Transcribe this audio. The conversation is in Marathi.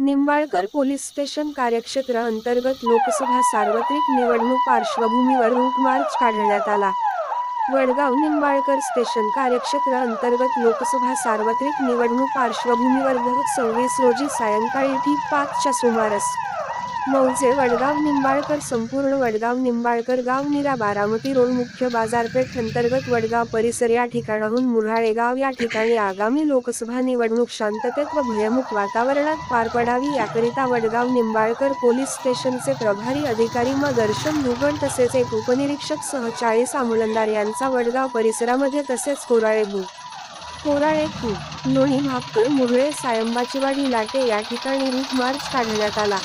निंबाळकर पोलीस स्टेशन कार्यक्षेत्र अंतर्गत लोकसभा सार्वत्रिक निवडणूक पार्श्वभूमीवर रूट मार्च काढण्यात आला। वडगाव निंबाळकर स्टेशन कार्यक्षेत्र अंतर्गत लोकसभा सार्वत्रिक निवडणूक पार्श्वभूमीवर 26 रोजी सायंकाळी ठीक 5च्या सुमारास मौजे वडगाव निंबाळकर संपूर्ण वडगाव निंबाळकर गाव बारामती रोड मुख्य बाजारपेठ अंतर्गत वडगाव परिसर या ठिकाणाहून मुऱ्हाळे गाव या ठिकाणी आगामी लोकसभा निवडणूक शांततेत व भयमुक्त वातावरणात पार पडावी याकरिता वडगाव निंबाळकर पोलीस स्टेशनचे प्रभारी अधिकारी म. दर्शन भुगण तसेच एक उपनिरीक्षक सह 40 अंमलदार यांचा वडगाव परिसरामध्ये तसेच कोराळे खू लोणी भापकर मुरळे सायंबाचीवाडी लाटे या ठिकाणी रूट मार्च काढण्यात आला।